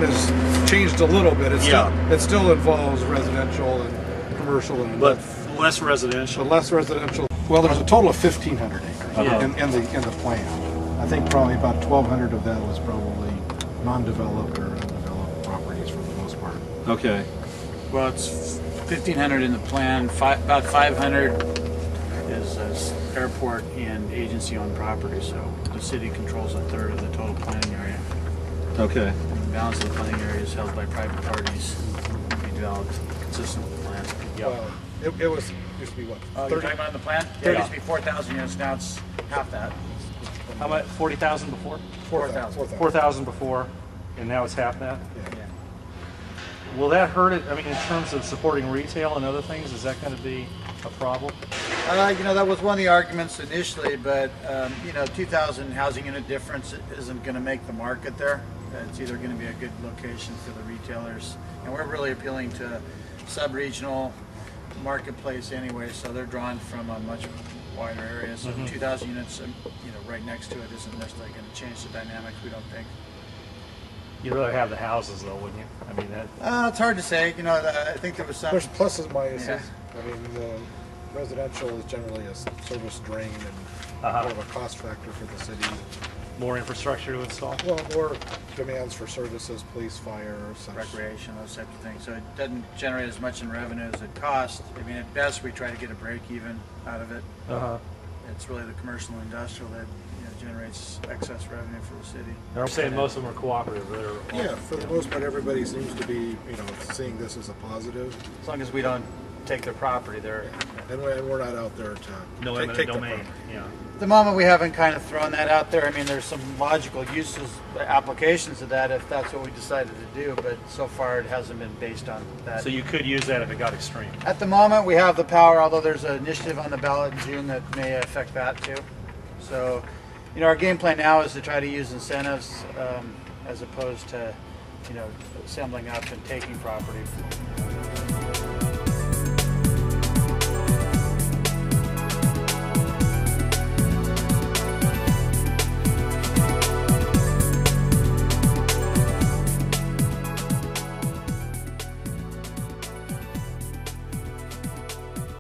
has changed a little bit. It still involves residential and commercial, and but less residential. But less residential. Well, there's a total of 1,500 acres in the plan. I think probably about 1,200 of that was probably non-developed or undeveloped properties for the most part. Okay. Well, it's 1,500 in the plan. About 500 is airport and agency-owned property. So the city controls a third of the total planning area. Okay. And the balance of the planning area is held by private parties. To be developed consistent with the plan. Well, it used to be what? You're talking about in the plan? Yeah, it used to be 4,000 units. Now it's half that. How about 40,000 before? 4,000. 4,000 before, and now it's half that? Yeah. Will that hurt it? I mean, in terms of supporting retail and other things, is that going to be a problem? You know, that was one of the arguments initially, but you know, 2,000 housing unit difference isn't going to make the market there. It's either going to be a good location for the retailers, and we're really appealing to sub-regional marketplace anyway, so they're drawn from a much wider area. So 2,000 units, you know, right next to it isn't necessarily going to change the dynamics. We don't think. You'd rather have the houses, though, wouldn't you? I mean, that. It's hard to say. You know, I think there was some. There's pluses and minuses. Yeah. I mean, residential is generally a service drain and more of a cost factor for the city. More infrastructure to install? Well, more demands for services, police, fire, such. Recreation, those types of things. So it doesn't generate as much in revenue as it costs. I mean, at best, we try to get a break even out of it. It's really the commercial and industrial that generates excess revenue for the city. I'm saying most of them are cooperative. Yeah, for the most part, everybody seems to be, seeing this as a positive. As long as we don't take their property, and we're not out there to eminent take domain. Yeah. At the moment, we haven't kind of thrown that out there. I mean, there's some logical uses, applications of that if that's what we decided to do, but so far it hasn't been based on that. So you could use that if it got extreme. At the moment, we have the power, although there's an initiative on the ballot in June that may affect that too. So, our game plan now is to try to use incentives as opposed to, assembling up and taking property.